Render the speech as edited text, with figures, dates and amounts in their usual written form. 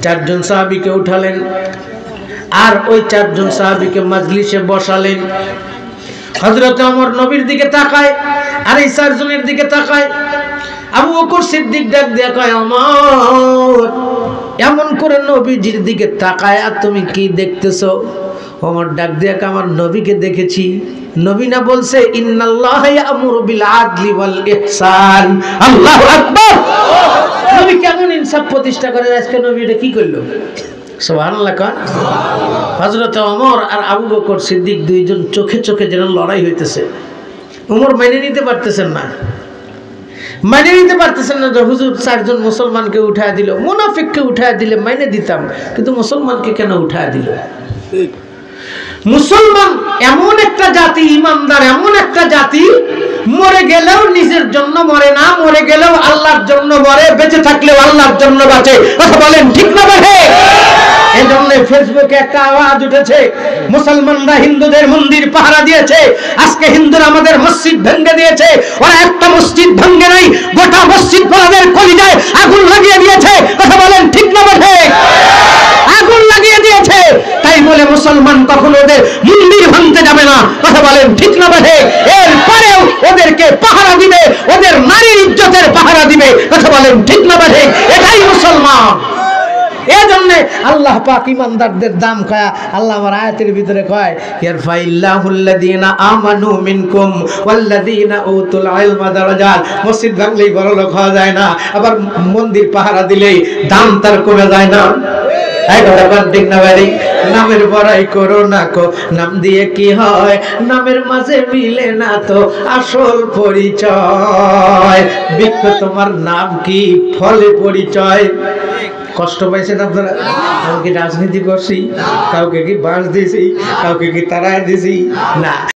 চারজন সাহাবীকে উঠালেন আর ওই চারজন সাহাবীকে মাজলিসে বসালেন। হযরত ওমর নবীর দিকে তাকায় আর এই চারজনের দিকে তাকায়। আবু বকর সিদ্দিক ডাক দিয়ে কয়, ওমর এমন করে নবীজির দিকে তাকায় আর তুমি কি দেখতেছো? ওমর ডাক দিয়ে কয়, আমার নবীকে দেখেছি। নবী না বলছে ইন্নাল্লাহা ইয়ামুরু বিল আদলি ওয়াল ইহসান। আল্লাহু আকবার। নবী কেমন ইনসাফ প্রতিষ্ঠা করে, আজকে নবী এটা কি করলো? সুবহানাল্লাহ। হযরত ওমর আর আবু বকর সিদ্দিক দুইজন চোখে চোখে যেন লড়াই হইতেছে। ওমর মেনে নিতে পারতেছেন না, মেনে নিতে পারতেছেন না যে হুজুর চারজন মুসলমানকে উঠায় দিল। মুনাফিককে উঠায় দিলে মেনে দিতাম, কিন্তু মুসলমানকে কেন উঠায় দিল? মুসলমান এমন একটা জাতি, ইমানদার এমন একটা জাতি, মরে গেলেও নিজের জন্য মরে না, মরে গেলেও আল্লাহর জন্য মরে, বেঁচে থাকলেও আল্লাহর জন্য বাঁচে। কথা বলেন ঠিক না বেঠে? এই জন্য ফেসবুকে একটা আওয়াজ উঠেছে, মুসলমানরা হিন্দুদের মন্দির পাহারা দিয়েছে, আজকে হিন্দুরা আমাদের মসজিদ ভেঙে দিয়েছে। ওরা একটা মসজিদ ভেঙে নাই, গোটা মসজিদ ওদের কলিজায় আগুন লাগিয়ে দিয়েছে। কথা বলেন ঠিক না বেঠে? আগুন লাগিয়ে দিয়েছে। তাই বলে মুসলমান কখনো ওদের মন্দির ভাঙতে যাবে না। কথা বলেন ঠিক না বেঠে? এরপরেও ওদেরকে পাহারা দিবে, ওদের নারীর ইজ্জতের পাহারা দিবে। কথা বলেন ঠিক না বেঠে? এটাই মুসলমান। এজন্য আল্লাহ পাক ইমানদারদের দাম খায়। আল্লাহ আমার আয়াতের ভিতরে কয়, ইয়ারফাইল্লাহুল্লাযীনা আমানু মিনকুম ওয়াল্লাযীনা উতুল ইলমা দারাজাত। মসজিদ ভাঙলেই বড় লোক হওয়া যায় না, আবার মন্দির পাহারা দিলেই দাম তার কমে যায় না। এই কথা বল ঠিক না ভাই? নামের বড়াই করো না কো, নাম দিয়ে কি হয়? নামের মাঝে মিলে না তো আসল পরিচয়। বৃক্ষ তোমার নাম কি, ফলে পরিচয়। কষ্ট পাইছেন আপনারা? আমি কি রাজনীতি করছি? কাউকে কি বাঁশ দিয়েছি? কাউকে কি তাড়ায় দিয়েছি? না।